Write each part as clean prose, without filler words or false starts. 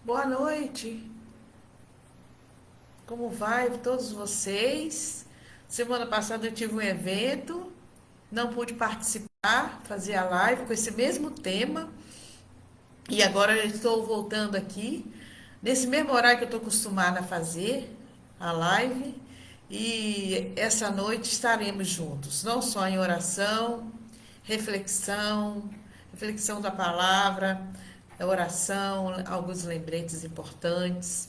Boa noite. Como vai todos vocês? Semana passada eu tive um evento, não pude participar, fazer a live com esse mesmo tema e agora eu estou voltando aqui nesse mesmo horário que eu estou acostumada a fazer a live e essa noite estaremos juntos, não só em oração, reflexão, reflexão da palavra, oração, alguns lembretes importantes.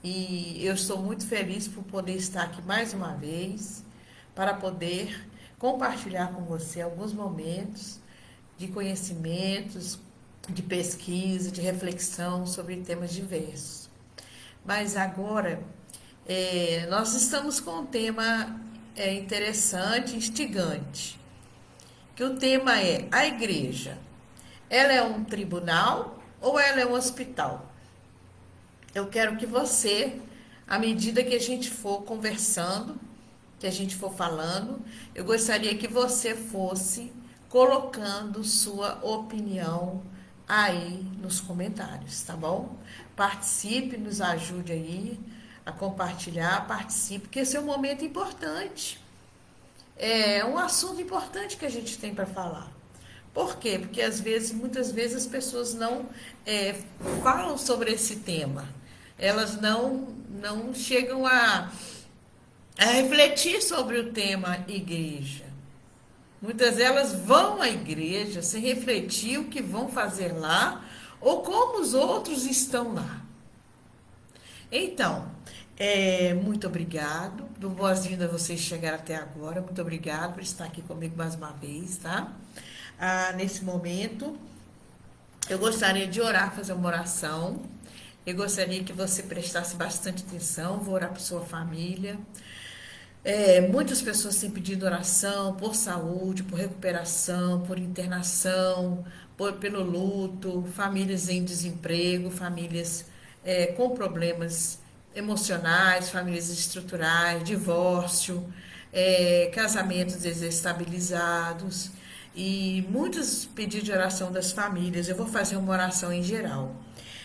E eu estou muito feliz por poder estar aqui mais uma vez para poder compartilhar com você alguns momentos de conhecimentos, de pesquisa, de reflexão sobre temas diversos. Mas agora nós estamos com um tema interessante, instigante, que o tema é a igreja. Ela é um tribunal ou ela é um hospital? Eu quero que você, à medida que a gente for conversando, que a gente for falando, eu gostaria que você fosse colocando sua opinião aí nos comentários, tá bom? Participe, nos ajude aí a compartilhar, participe, porque esse é um momento importante. É um assunto importante que a gente tem para falar. Por quê? Porque muitas vezes as pessoas não falam sobre esse tema. Elas não chegam a refletir sobre o tema igreja. Muitas delas vão à igreja sem refletir o que vão fazer lá ou como os outros estão lá. Então, muito obrigado. Dou boas-vindas a vocês que chegaram até agora. Muito obrigado por estar aqui comigo mais uma vez, tá? Nesse momento, eu gostaria de orar, fazer uma oração. Eu gostaria que você prestasse bastante atenção. Vou orar por sua família. Muitas pessoas têm pedido oração por saúde, por recuperação, por internação, pelo luto, famílias em desemprego, famílias com problemas emocionais, famílias estruturais, divórcio, casamentos desestabilizados e muitos pedidos de oração das famílias. Eu vou fazer uma oração em geral.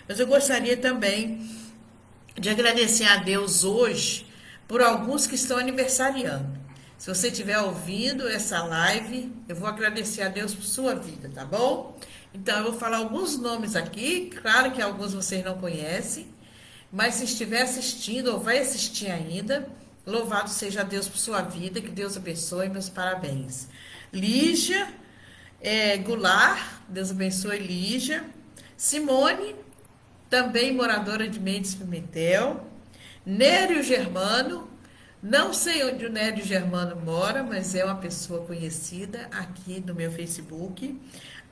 Mas eu gostaria também de agradecer a Deus hoje por alguns que estão aniversariando. Se você estiver ouvindo essa live, eu vou agradecer a Deus por sua vida, tá bom? Então, eu vou falar alguns nomes aqui, claro que alguns vocês não conhecem, mas se estiver assistindo ou vai assistir ainda, louvado seja Deus por sua vida, que Deus abençoe, meus parabéns. Lígia Goulart, Deus abençoe Lígia. Simone, também moradora de Mendes Pimentel. Nério Germano, não sei onde o Nério Germano mora, mas é uma pessoa conhecida aqui no meu Facebook.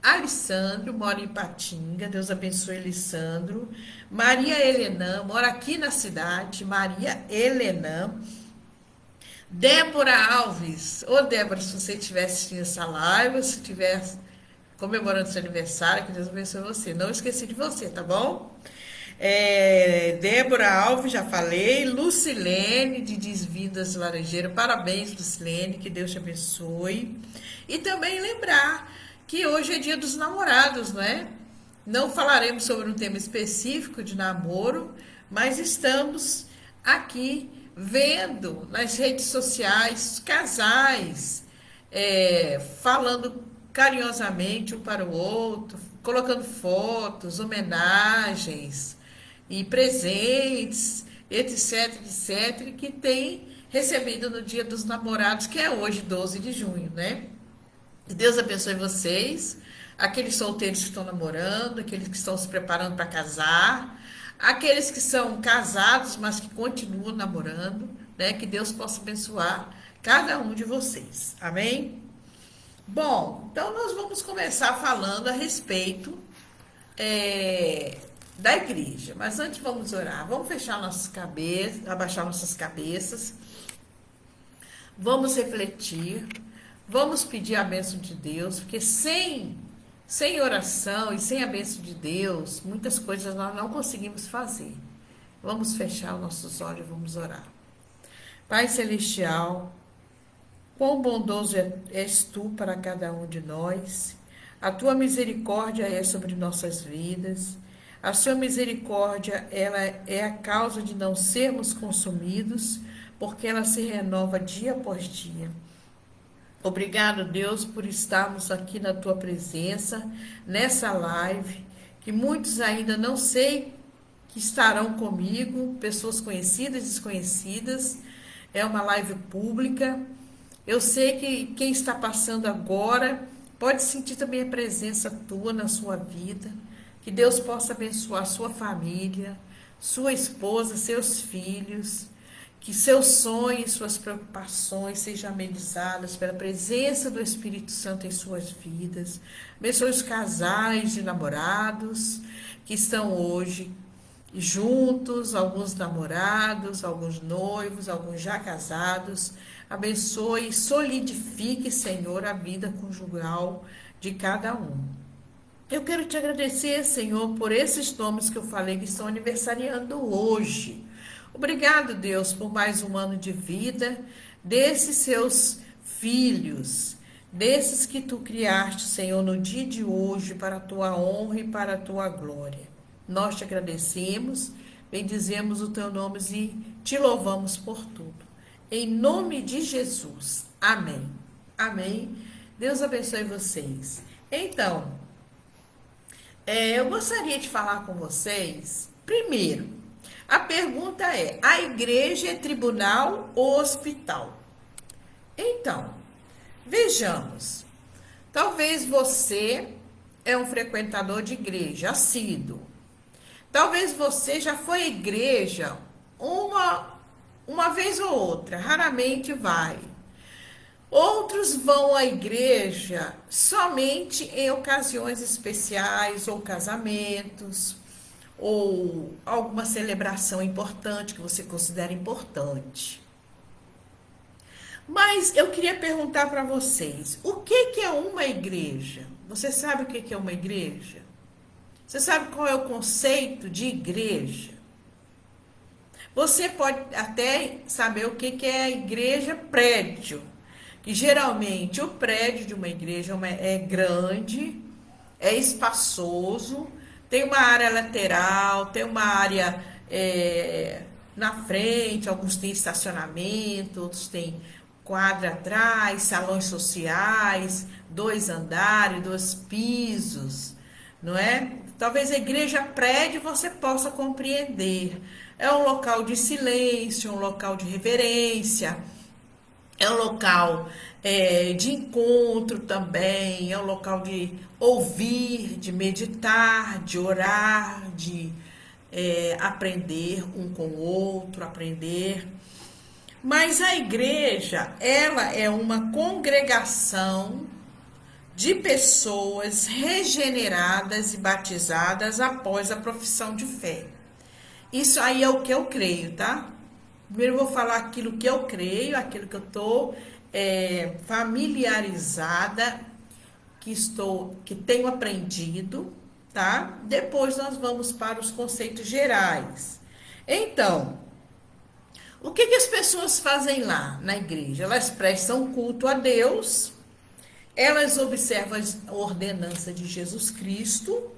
Alessandro, mora em Patinga, Deus abençoe Alessandro. Maria Helena, mora aqui na cidade, Maria Helena. Débora Alves, ô Débora, se você estiver assistindo essa live, se estiver comemorando seu aniversário, que Deus abençoe você. Não esqueci de você, tá bom? Débora Alves, já falei. Lucilene, de Desvidas Laranjeira. Parabéns, Lucilene, que Deus te abençoe. E também lembrar que hoje é dia dos namorados, não é? Não falaremos sobre um tema específico de namoro, mas estamos aqui vendo nas redes sociais casais falando carinhosamente um para o outro, colocando fotos, homenagens e presentes, etc, etc, que tem recebido no Dia dos Namorados, que é hoje, 12 de junho, né? Deus abençoe vocês, aqueles solteiros que estão namorando, aqueles que estão se preparando para casar, aqueles que são casados, mas que continuam namorando, né? Que Deus possa abençoar cada um de vocês. Amém? Bom, então nós vamos começar falando a respeito da igreja. Mas antes vamos orar. Vamos fechar nossas cabeças, abaixar nossas cabeças. Vamos refletir. Vamos pedir a bênção de Deus, porque sem oração e sem a bênção de Deus, muitas coisas nós não conseguimos fazer. Vamos fechar os nossos olhos e vamos orar. Pai Celestial, quão bondoso és tu para cada um de nós. A tua misericórdia é sobre nossas vidas. A sua misericórdia, ela é a causa de não sermos consumidos, porque ela se renova dia após dia. Obrigado, Deus, por estarmos aqui na tua presença, nessa live, que muitos ainda não sei que estarão comigo, pessoas conhecidas e desconhecidas. É uma live pública. Eu sei que quem está passando agora pode sentir também a presença tua na sua vida. Que Deus possa abençoar sua família, sua esposa, seus filhos. Que seus sonhos, suas preocupações sejam amenizadas pela presença do Espírito Santo em suas vidas. Abençoe os casais de namorados que estão hoje juntos, alguns namorados, alguns noivos, alguns já casados. Abençoe e solidifique, Senhor, a vida conjugal de cada um. Eu quero te agradecer, Senhor, por esses nomes que eu falei que estão aniversariando hoje. Obrigado, Deus, por mais um ano de vida desses seus filhos, desses que tu criaste, Senhor, no dia de hoje, para a tua honra e para a tua glória. Nós te agradecemos, bendizemos o teu nome e te louvamos por tudo. Em nome de Jesus. Amém. Amém. Deus abençoe vocês. Então, eu gostaria de falar com vocês, primeiro, a pergunta é: a igreja é tribunal ou hospital? Então, vejamos. Talvez você é um frequentador de igreja, assíduo. Talvez você já foi à igreja uma vez ou outra, raramente vai. Outros vão à igreja somente em ocasiões especiais ou casamentos, ou alguma celebração importante que você considera importante. Mas eu queria perguntar para vocês, o que é uma igreja? Você sabe o que é uma igreja? Você sabe qual é o conceito de igreja? Você pode até saber o que é a igreja prédio, que geralmente o prédio de uma igreja é grande, é espaçoso, tem uma área lateral, tem uma área na frente, alguns têm estacionamento, outros têm quadra atrás, salões sociais, 2 andares, 2 pisos, não é? Talvez a igreja prédio você possa compreender. É um local de silêncio, um local de reverência, é um local de encontro também, é um local de ouvir, de meditar, de orar, de aprender um com o outro, aprender. Mas a igreja, ela é uma congregação de pessoas regeneradas e batizadas após a profissão de fé. Isso aí é o que eu creio, tá? Primeiro eu vou falar aquilo que eu creio, aquilo que eu estou familiarizada, que tenho aprendido, tá? Depois nós vamos para os conceitos gerais. Então, o que as pessoas fazem lá na igreja? Elas prestam culto a Deus, elas observam a ordenança de Jesus Cristo,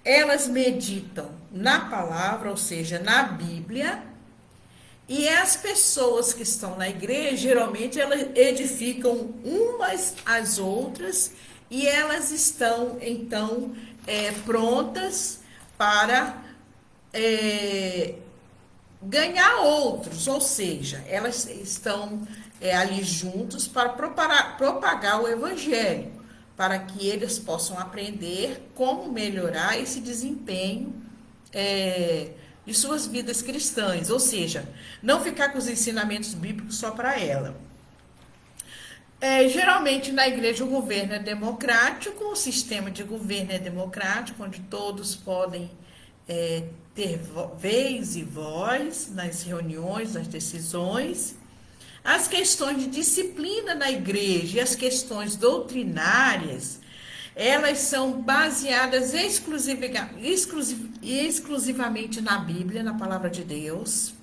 elas meditam na palavra, ou seja, na Bíblia. E as pessoas que estão na igreja, geralmente elas edificam umas às outras e elas estão, então, prontas para ganhar outros, ou seja, elas estão ali juntos para propagar o evangelho, para que eles possam aprender como melhorar esse desempenho de suas vidas cristãs, ou seja, não ficar com os ensinamentos bíblicos só para ela. Geralmente na igreja o governo é democrático, o sistema de governo é democrático, onde todos podem ter vez e voz nas reuniões, nas decisões. As questões de disciplina na igreja e as questões doutrinárias, elas são baseadas exclusivamente na Bíblia, na palavra de Deus.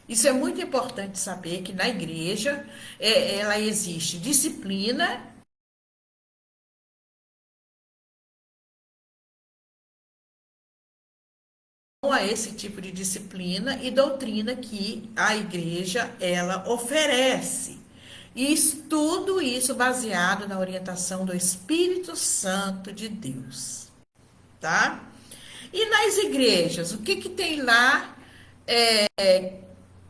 Isso é muito importante saber que na igreja ela existe disciplina a esse tipo de disciplina e doutrina que a igreja ela oferece. Tudo isso baseado na orientação do Espírito Santo de Deus, tá? E nas igrejas, o que que tem lá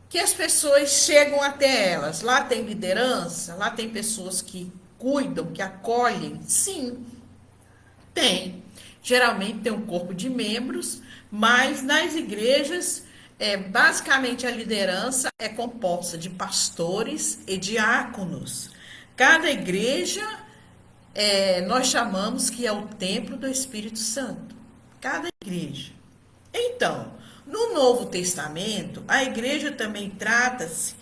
que as pessoas chegam até elas? Lá tem liderança? Lá tem pessoas que cuidam, que acolhem? Sim, tem. Geralmente tem um corpo de membros, mas nas igrejas, basicamente a liderança é composta de pastores e diáconos. Cada igreja, nós chamamos que é o templo do Espírito Santo. Cada igreja. Então, no Novo Testamento, a igreja também trata-se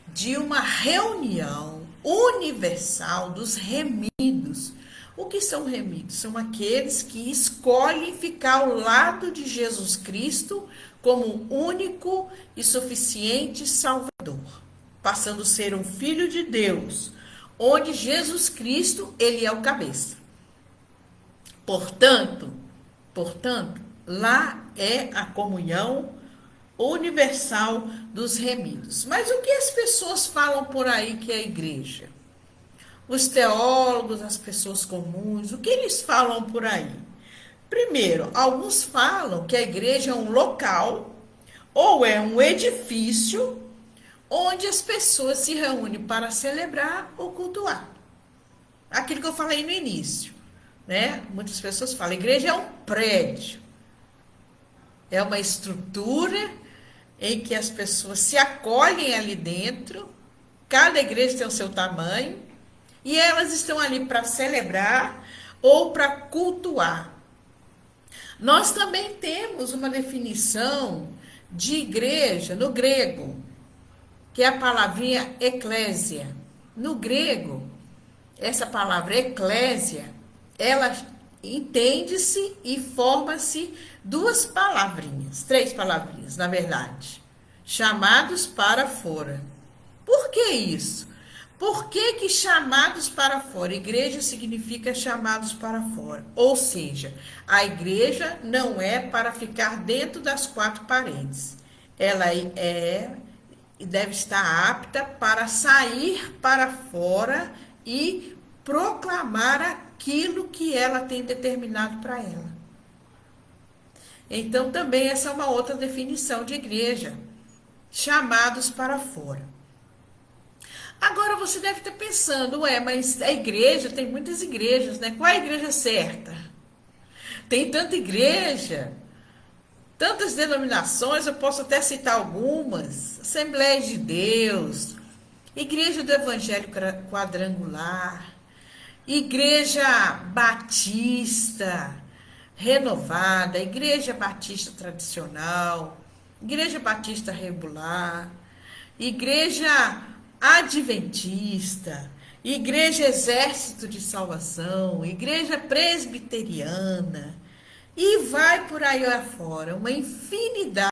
de uma reunião universal dos remidos. O que são remidos? São aqueles que escolhem ficar ao lado de Jesus Cristo como único e suficiente Salvador, passando a ser um filho de Deus, onde Jesus Cristo, ele é o cabeça. Portanto, lá é a comunhão universal dos remidos. Mas o que as pessoas falam por aí que é a igreja? Os teólogos, as pessoas comuns, o que eles falam por aí? Primeiro, alguns falam que a igreja é um local ou é um edifício onde as pessoas se reúnem para celebrar ou cultuar. Aquilo que eu falei no início, né? Muitas pessoas falam, a igreja é um prédio. É uma estrutura em que as pessoas se acolhem ali dentro, cada igreja tem o seu tamanho, e elas estão ali para celebrar ou para cultuar. Nós também temos uma definição de igreja no grego, que é a palavrinha eclésia. No grego, essa palavra eclésia, ela entende-se e forma-se três palavrinhas, na verdade. Chamados para fora. Por que isso? Por que chamados para fora? Igreja significa chamados para fora. Ou seja, a igreja não é para ficar dentro das quatro paredes. Ela é e deve estar apta para sair para fora e proclamar aquilo que ela tem determinado para ela. Então, também essa é uma outra definição de igreja. Chamados para fora. Agora, você deve estar pensando, mas a igreja, tem muitas igrejas, né? Qual é a igreja certa? Tem tanta igreja, tantas denominações, eu posso até citar algumas. Assembleia de Deus, Igreja do Evangelho Quadrangular, Igreja Batista Renovada, Igreja Batista Tradicional, Igreja Batista Regular, Igreja Adventista, Igreja Exército de Salvação, Igreja Presbiteriana, e vai por aí afora, uma infinidade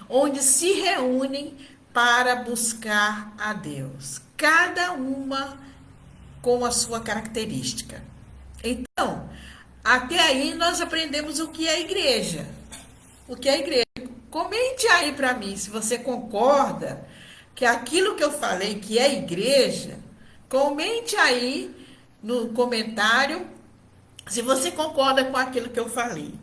onde se reúnem para buscar a Deus, cada uma com a sua característica. Então, até aí nós aprendemos o que é igreja. O que é igreja? Comente aí para mim se você concorda que aquilo que eu falei que é igreja, comente aí no comentário se você concorda com aquilo que eu falei.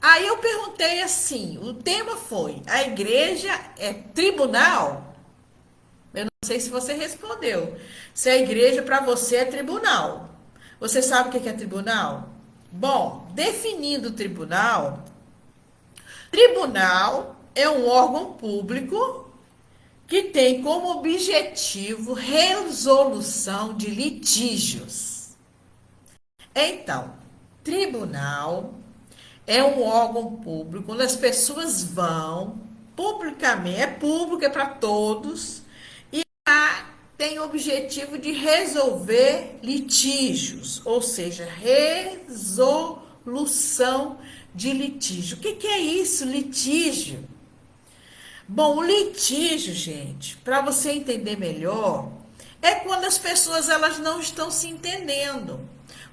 Aí eu perguntei assim, o tema foi, a igreja é tribunal? Eu não sei se você respondeu. Se a igreja para você é tribunal. Você sabe o que é tribunal? Bom, definindo o tribunal, tribunal é um órgão público que tem como objetivo resolução de litígios. Então, tribunal é um órgão público onde as pessoas vão publicamente, é público, é para todos, e tem o objetivo de resolver litígios, ou seja, resolução de litígio. O que é isso, litígio? Bom, o litígio, gente, para você entender melhor, é quando as pessoas elas não estão se entendendo,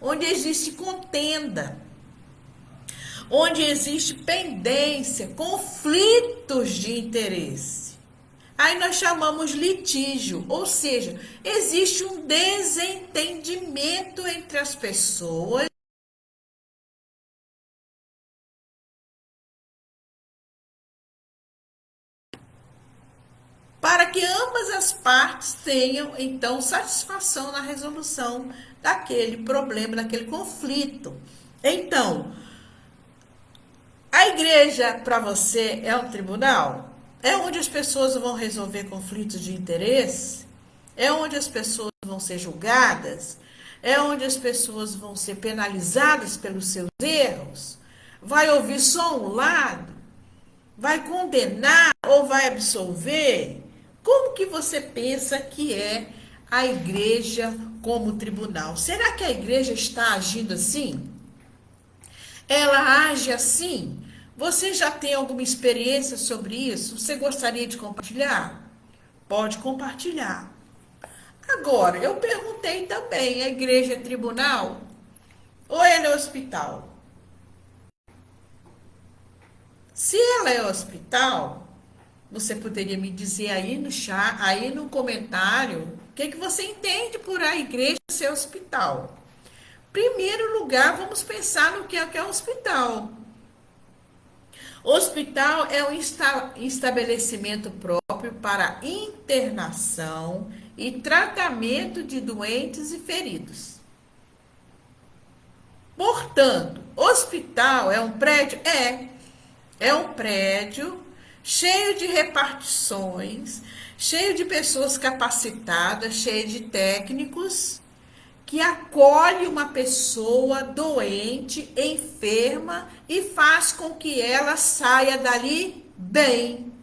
onde existe contenda, onde existe pendência, conflitos de interesse. Aí nós chamamos litígio, ou seja, existe um desentendimento entre as pessoas para que ambas as partes tenham, então, satisfação na resolução daquele problema, daquele conflito. Então, a igreja para você é um tribunal? É onde as pessoas vão resolver conflitos de interesse? É onde as pessoas vão ser julgadas? É onde as pessoas vão ser penalizadas pelos seus erros? Vai ouvir só um lado? Vai condenar ou vai absolver? Como que você pensa que é a igreja como tribunal? Será que a igreja está agindo assim? Ela age assim? Você já tem alguma experiência sobre isso? Você gostaria de compartilhar? Pode compartilhar. Agora, eu perguntei também, a igreja é tribunal ou ela é hospital? Se ela é hospital, você poderia me dizer aí no chat, aí no comentário, o que você entende por a igreja ser hospital? Primeiro lugar, vamos pensar no que é hospital. Hospital é um estabelecimento próprio para internação e tratamento de doentes e feridos. Portanto, hospital é um prédio? É um prédio cheio de repartições, cheio de pessoas capacitadas, cheio de técnicos, que acolhe uma pessoa doente, enferma e faz com que ela saia dali bem,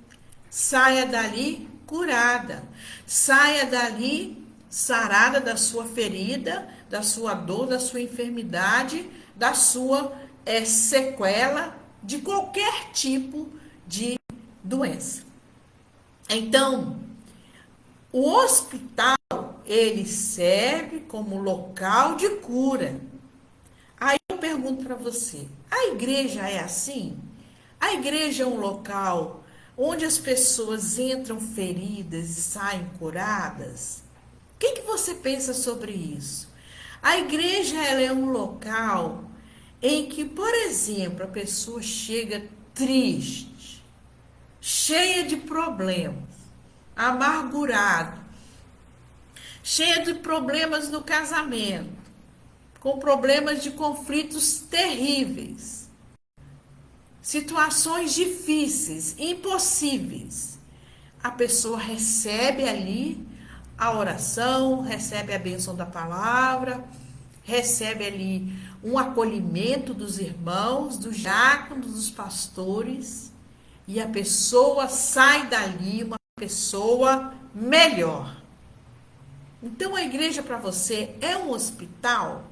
saia dali curada, saia dali sarada da sua ferida, da sua dor, da sua enfermidade, da sua sequela de qualquer tipo de doença. Então, o hospital, ele serve como local de cura. Aí eu pergunto para você, a igreja é assim? A igreja é um local onde as pessoas entram feridas e saem curadas? O que você pensa sobre isso? A igreja ela é um local em que, por exemplo, a pessoa chega triste, cheia de problemas, amargurada, cheia de problemas no casamento, com problemas de conflitos terríveis, situações difíceis, impossíveis. A pessoa recebe ali a oração, recebe a bênção da palavra, recebe ali um acolhimento dos irmãos, dos diáconos, dos pastores, e a pessoa sai dali uma pessoa melhor. Então a igreja para você é um hospital?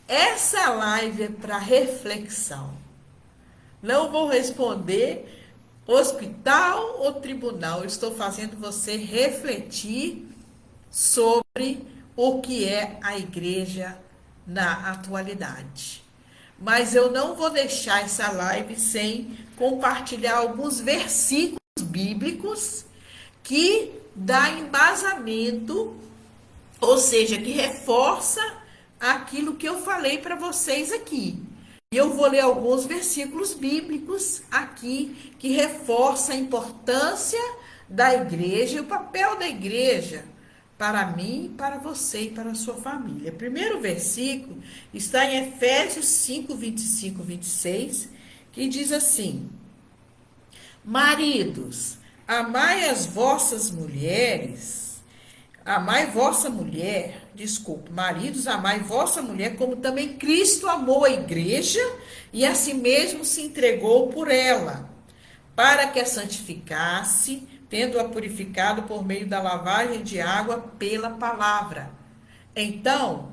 Essa live é para reflexão. Não vou responder hospital ou tribunal. Eu estou fazendo você refletir sobre o que é a igreja na atualidade. Mas eu não vou deixar essa live sem compartilhar alguns versículos bíblicos que dá embasamento, ou seja, que reforça aquilo que eu falei para vocês aqui. E eu vou ler alguns versículos bíblicos aqui que reforça a importância da igreja e o papel da igreja para mim, para você e para a sua família. O primeiro versículo está em Efésios 5, 25, 26, que diz assim: Maridos, amai as vossas mulheres, amai vossa mulher, desculpe, maridos, amai vossa mulher, como também Cristo amou a igreja e a si mesmo se entregou por ela, para que a santificasse, tendo-a purificado por meio da lavagem de água pela palavra. Então,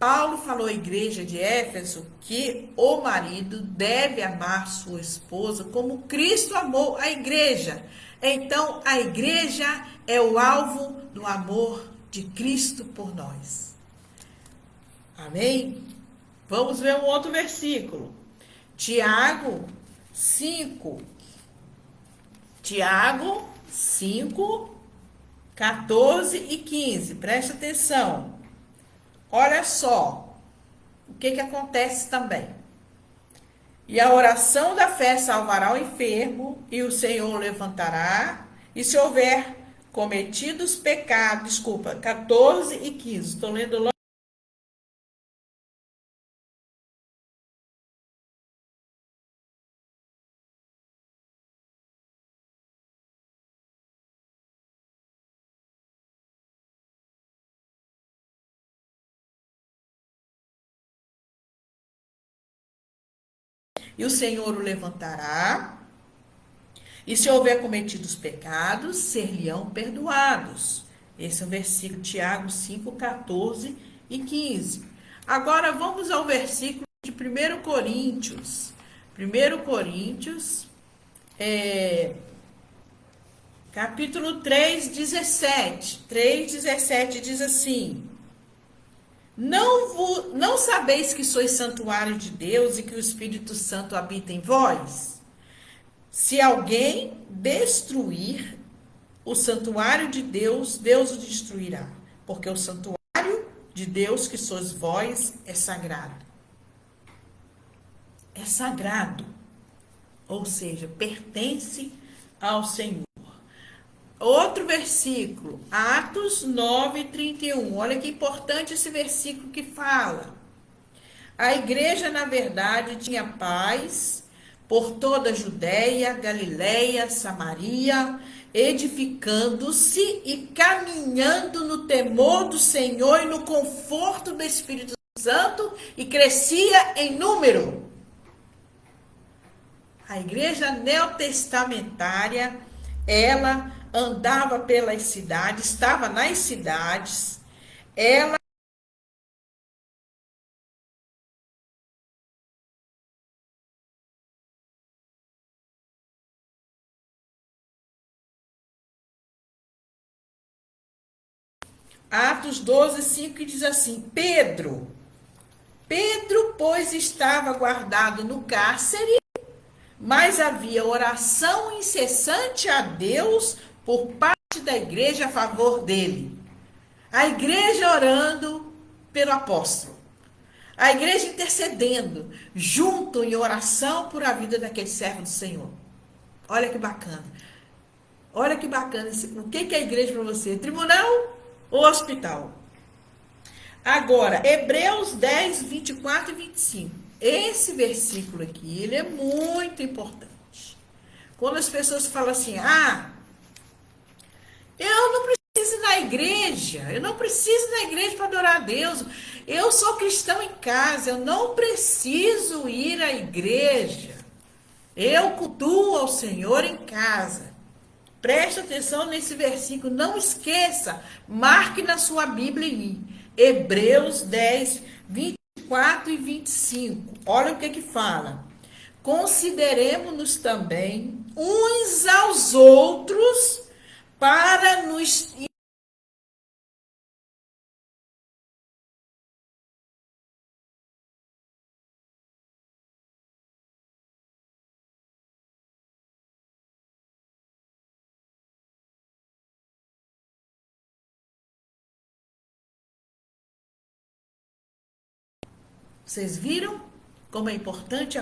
Paulo falou à igreja de Éfeso que o marido deve amar sua esposa como Cristo amou a igreja. Então, a igreja é o alvo do amor de Cristo por nós. Amém? Vamos ver um outro versículo. Tiago 5. Tiago 5, 14 e 15. Presta atenção. Olha só o que acontece também. E a oração da fé salvará o enfermo, e o Senhor o levantará. E se houver cometidos pecados, 14 e 15. Estou lendo logo. E o Senhor o levantará. E se houver cometido os pecados, ser-lhe-ão perdoados. Esse é o versículo Tiago 5, 14 e 15. Agora vamos ao versículo de 1 Coríntios. 1 Coríntios, capítulo 3, 17. 3, 17 diz assim: Não sabeis que sois santuário de Deus e que o Espírito Santo habita em vós? Se alguém destruir o santuário de Deus, Deus o destruirá, porque o santuário de Deus, que sois vós, é sagrado. É sagrado, ou seja, pertence ao Senhor. Outro versículo, Atos 9, 31. Olha que importante esse versículo que fala. A igreja, na verdade, tinha paz por toda a Judéia, Galiléia, Samaria, edificando-se e caminhando no temor do Senhor e no conforto do Espírito Santo, e crescia em número. A igreja neotestamentária, ela andava pelas cidades, estava nas cidades, ela Atos 12, 5, que diz assim: Pedro, pois, estava guardado no cárcere, mas havia oração incessante a Deus por parte da igreja a favor dele. A igreja orando pelo apóstolo. A igreja intercedendo, junto em oração por a vida daquele servo do Senhor. Olha que bacana. Olha que bacana. O que é a igreja para você? Tribunal ou hospital? Agora, Hebreus 10, 24 e 25. Esse versículo aqui, ele é muito importante. Quando as pessoas falam assim, eu não preciso ir na igreja, eu não preciso ir na igreja para adorar a Deus, eu sou cristão em casa, eu não preciso ir à igreja, eu cultuo ao Senhor em casa. Preste atenção nesse versículo, não esqueça, marque na sua Bíblia aí, Hebreus 10, 24 e 25. Olha o que fala. Consideremos-nos também uns aos outros para nos... Vocês viram como é importante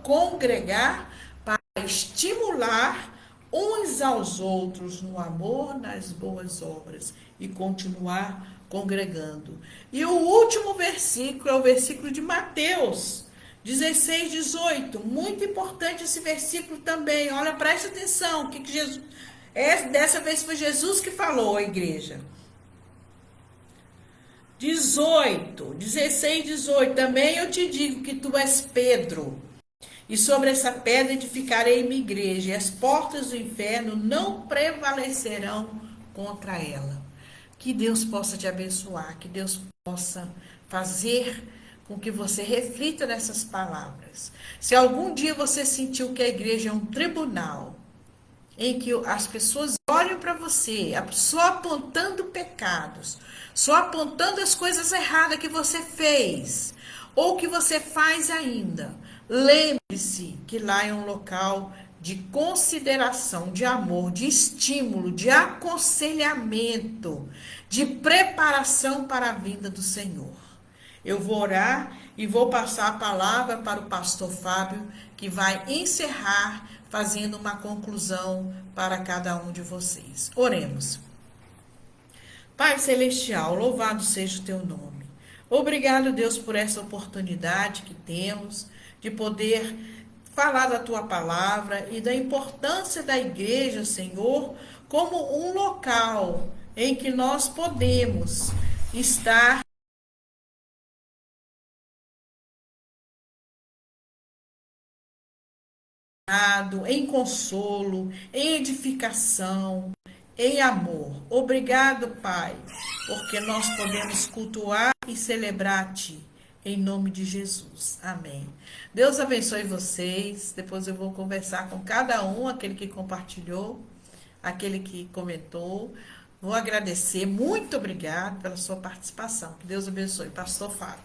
congregar para estimular uns aos outros no amor, nas boas obras, e continuar congregando. E o último versículo é o versículo de Mateus 16, 18. Muito importante esse versículo também. Olha, preste atenção. O que Jesus... Dessa vez foi Jesus que falou à igreja. 16, 18. Também eu te digo que tu és Pedro, e sobre essa pedra edificarei minha igreja, e as portas do inferno não prevalecerão contra ela. Que Deus possa te abençoar, que Deus possa fazer com que você reflita nessas palavras. Se algum dia você sentiu que a igreja é um tribunal, em que as pessoas olham para você, só apontando pecados, só apontando as coisas erradas que você fez, ou que você faz ainda, lembre-se que lá é um local de consideração, de amor, de estímulo, de aconselhamento, de preparação para a vinda do Senhor. Eu vou orar e vou passar a palavra para o pastor Fábio, que vai encerrar fazendo uma conclusão para cada um de vocês. Oremos. Pai Celestial, louvado seja o teu nome. Obrigado, Deus, por essa oportunidade que temos de poder falar da tua palavra e da importância da igreja, Senhor, como um local em que nós podemos estar em consolo, em edificação, em amor. Obrigado, Pai, porque nós podemos cultuar e celebrar a Ti. Em nome de Jesus. Amém. Deus abençoe vocês. Depois eu vou conversar com cada um, aquele que compartilhou, aquele que comentou. Vou agradecer. Muito obrigado pela sua participação. Que Deus abençoe. Pastor Fábio.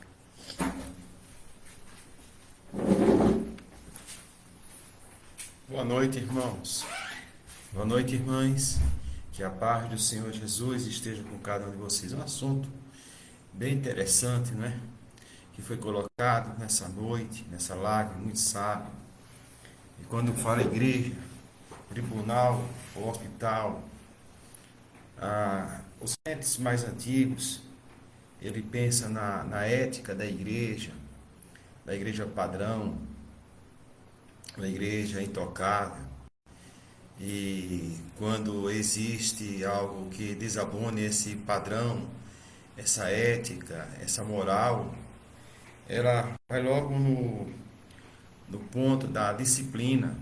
Boa noite, irmãos. Boa noite, irmãs. Que a paz do Senhor Jesus esteja com cada um de vocês. Um assunto bem interessante, não é? Que foi colocado nessa noite, nessa live, muito sábio. E quando fala igreja, tribunal ou hospital, os crentes mais antigos, ele pensa na ética da igreja padrão, da igreja intocável. E quando existe algo que desabone esse padrão, essa ética, essa moral, ela vai logo no ponto da disciplina,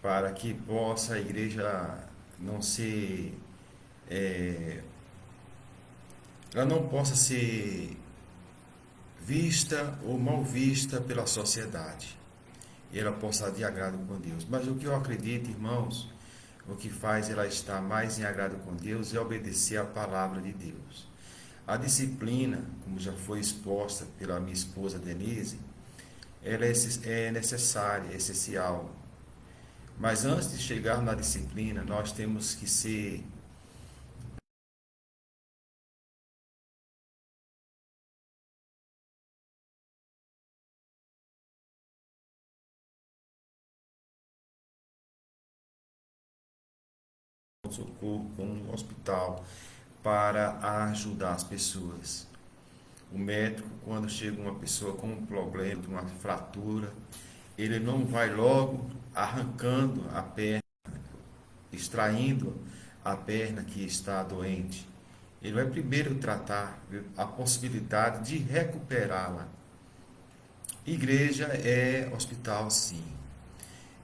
para que possa a igreja não ser, ela não possa ser vista ou mal vista pela sociedade, e ela possa de agrado com Deus. Mas o que eu acredito, irmãos, o que faz ela estar mais em agrado com Deus é obedecer à palavra de Deus. A disciplina, como já foi exposta pela minha esposa Denise, ela é necessária, é essencial. Mas antes de chegar na disciplina, nós temos que ser socorro com um hospital para ajudar as pessoas. O médico, quando chega uma pessoa com um problema, uma fratura, ele não vai logo arrancando a perna, extraindo a perna que está doente. Ele vai primeiro tratar a possibilidade de recuperá-la. Igreja é hospital, sim.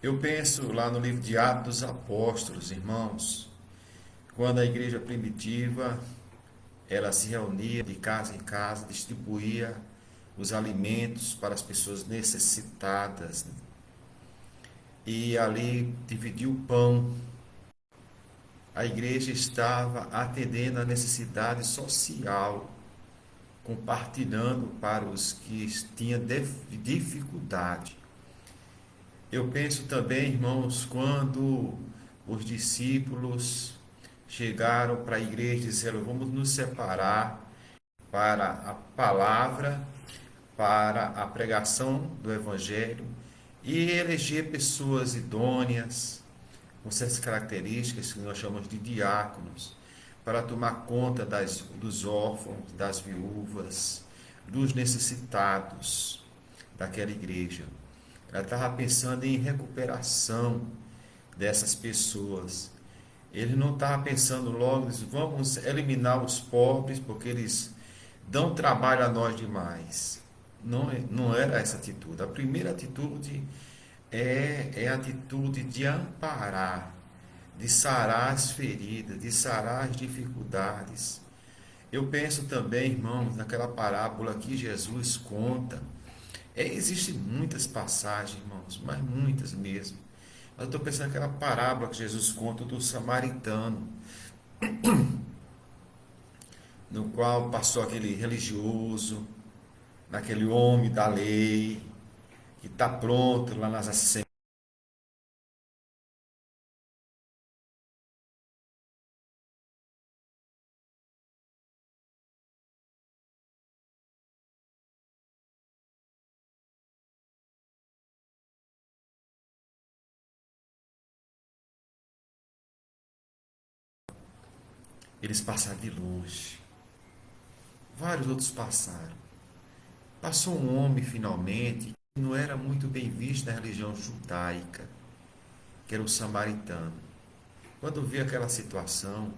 Eu penso lá no livro de Atos dos Apóstolos, irmãos, quando a igreja primitiva, ela se reunia de casa em casa, distribuía os alimentos para as pessoas necessitadas, né? E ali dividia o pão. A igreja estava atendendo a necessidade social, compartilhando para os que tinham dificuldade. Eu penso também, irmãos, quando os discípulos chegaram para a igreja e disseram: vamos nos separar para a palavra, para a pregação do Evangelho e eleger pessoas idôneas, com certas características que nós chamamos de diáconos, para tomar conta dos órfãos, das viúvas, dos necessitados daquela igreja. Ela estava pensando em recuperação dessas pessoas. Ele não estava pensando logo, vamos eliminar os pobres porque eles dão trabalho a nós demais. Não era essa atitude. A primeira atitude é a atitude de amparar, de sarar as feridas, de sarar as dificuldades. Eu penso também, irmãos, naquela parábola que Jesus conta. Existem muitas passagens, irmãos, mas muitas mesmo. Mas eu estou pensando naquela parábola que Jesus conta do samaritano, no qual passou aquele religioso, naquele homem da lei, que está pronto lá nas assembleias. Eles passaram de longe. Vários outros passaram. Passou um homem finalmente que não era muito bem visto na religião judaica, que era o samaritano. Quando viu aquela situação,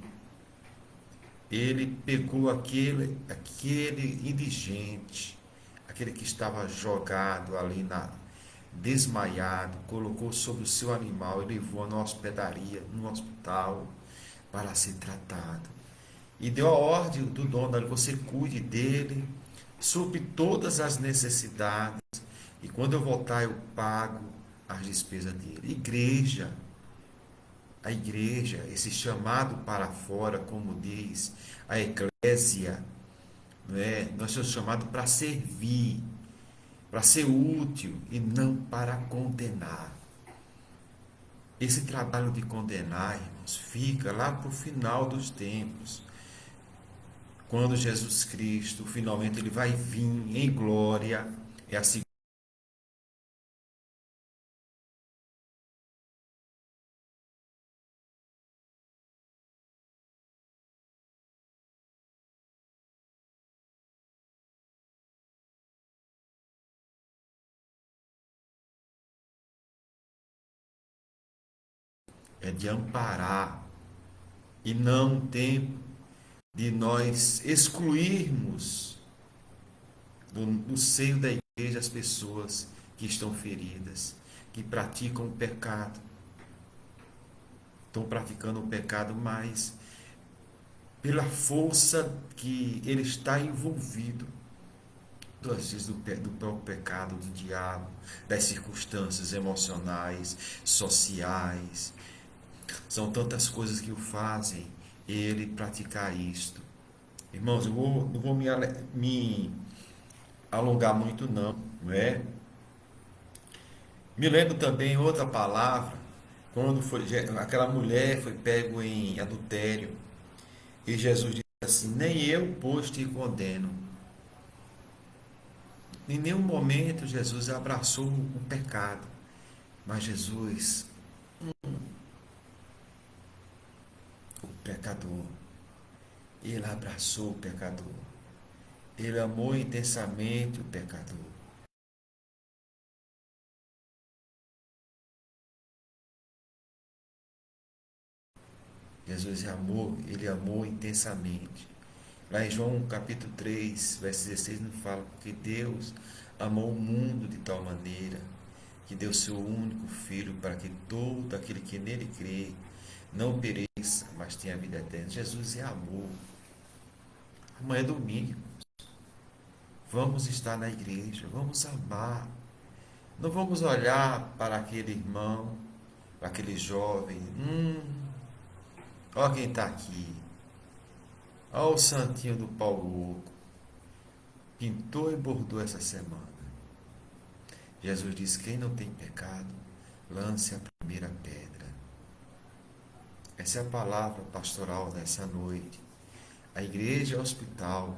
ele pegou aquele indigente, aquele que estava jogado ali desmaiado, colocou sobre o seu animal e levou na hospedaria, no hospital, para ser tratado. E deu a ordem do dono: você cuide dele, supre todas as necessidades, e quando eu voltar eu pago as despesas dele. A igreja, esse chamado para fora, como diz a eclésia, não é? Nós somos chamados para servir, para ser útil e não para condenar. Esse trabalho de condenar, irmãos, fica lá para o final dos tempos, quando Jesus Cristo finalmente ele vai vir em glória. É a segunda. É de amparar e não um tempo de nós excluirmos do seio da igreja as pessoas que estão feridas, que praticam o pecado. Estão praticando o pecado, mas pela força que ele está envolvido, às vezes do próprio pecado, do diabo, das circunstâncias emocionais, sociais. São tantas coisas que o fazem ele praticar isto. Irmãos, não vou me alongar muito não é? Me lembro também outra palavra, quando aquela mulher foi pego em adultério, e Jesus disse assim: nem eu, pois, te condeno. Em nenhum momento Jesus abraçou o pecado, mas Jesus, o pecador, ele abraçou o pecador, ele amou intensamente o pecador. Jesus amou, ele amou intensamente. Lá em João capítulo 3, verso 16, nos fala: porque Deus amou o mundo de tal maneira que deu seu único Filho, para que todo aquele que nele crê não pereça, mas tenha vida eterna. Jesus é amor. Amanhã é domingo. Vamos estar na igreja, vamos amar. Não vamos olhar para aquele irmão, para aquele jovem. Olha quem está aqui. Olha o santinho do Paulo Oco. Pintou e bordou essa semana. Jesus diz: quem não tem pecado, lance a primeira pedra. Essa é a palavra pastoral nessa noite. A igreja é hospital.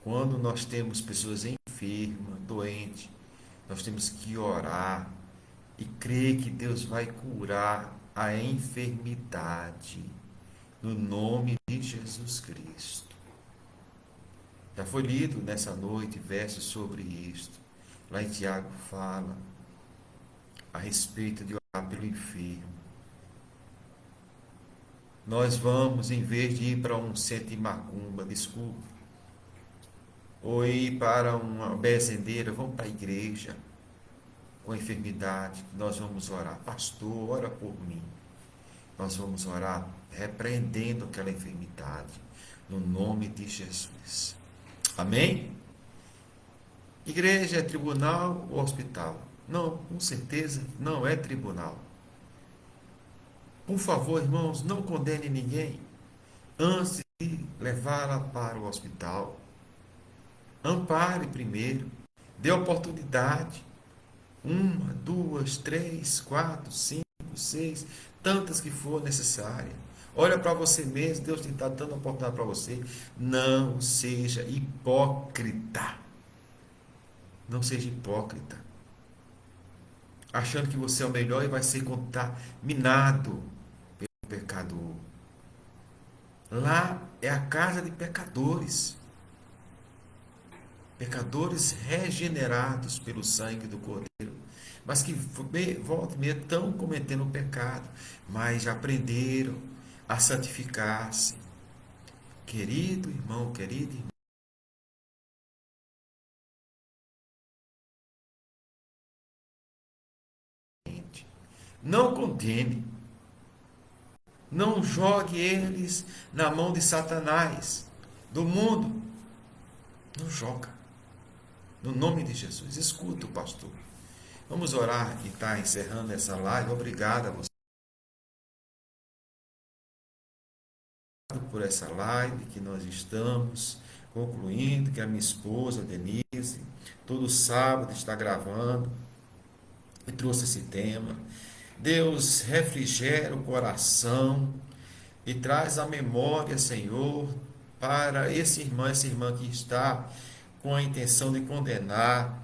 Quando nós temos pessoas enfermas, doentes, nós temos que orar e crer que Deus vai curar a enfermidade no nome de Jesus Cristo. Já foi lido nessa noite versos sobre isto. Lá em Tiago fala a respeito de orar pelo enfermo. Nós vamos, em vez de ir para um centro de macumba, desculpa, ou ir para uma benzedeira, vamos para a igreja com a enfermidade. Nós vamos orar. Pastor, ora por mim. nós vamos orar repreendendo aquela enfermidade, no nome de Jesus. Amém? Igreja é tribunal ou hospital? Não, com certeza não é tribunal. Por favor, irmãos, não condene ninguém antes de levá-la para o hospital. Ampare primeiro, dê oportunidade. Uma, duas, três, quatro, cinco, seis, tantas que for necessária. Olha para você mesmo, Deus está dando a oportunidade para você. Não seja hipócrita. Não seja hipócrita. Achando que você é o melhor e vai ser contaminado pelo pecador. Lá é a casa de pecadores. Pecadores regenerados pelo sangue do Cordeiro, mas que volta e meia estão cometendo pecado, mas já aprenderam a santificar-se. Querido irmão, querida irmã, não condene, não jogue eles na mão de Satanás, do mundo. Não joga. No nome de Jesus, escuta o pastor. Vamos orar e está encerrando essa live. Obrigado a você por essa live que nós estamos concluindo, que a minha esposa Denise, todo sábado está gravando e trouxe esse tema. Deus refrigera o coração e traz a memória, Senhor, para esse irmão, essa irmã que está com a intenção de condenar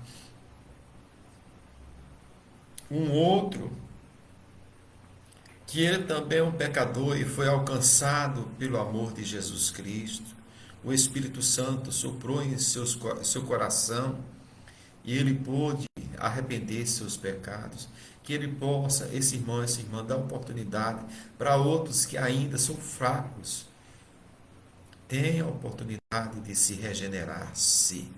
um outro, que ele também é um pecador e foi alcançado pelo amor de Jesus Cristo. O Espírito Santo soprou em seu coração e ele pôde arrepender seus pecados. Que ele possa, esse irmão, essa irmã, dar oportunidade para outros que ainda são fracos. Tenha a oportunidade de se regenerar-se.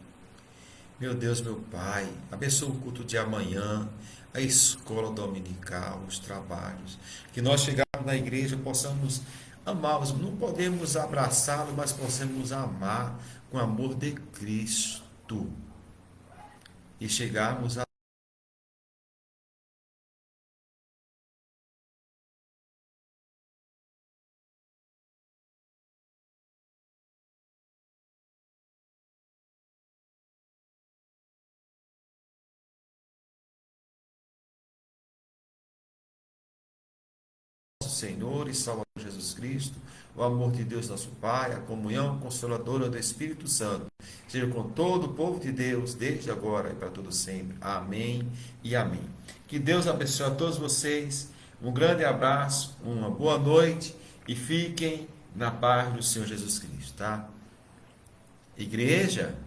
Meu Deus, meu Pai, abençoa o culto de amanhã, a escola dominical, os trabalhos. Que nós chegarmos na igreja, possamos amá-los. Não podemos abraçá-los, mas possamos amar com o amor de Cristo. E chegarmos a Senhor e Salvador Jesus Cristo, o amor de Deus nosso Pai, a comunhão consoladora do Espírito Santo, seja com todo o povo de Deus, desde agora e para todo sempre. Amém e amém. Que Deus abençoe a todos vocês, um grande abraço, uma boa noite e fiquem na paz do Senhor Jesus Cristo, tá? Igreja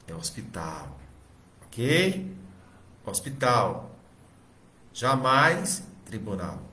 é hospital, ok? Hospital, jamais tribunal.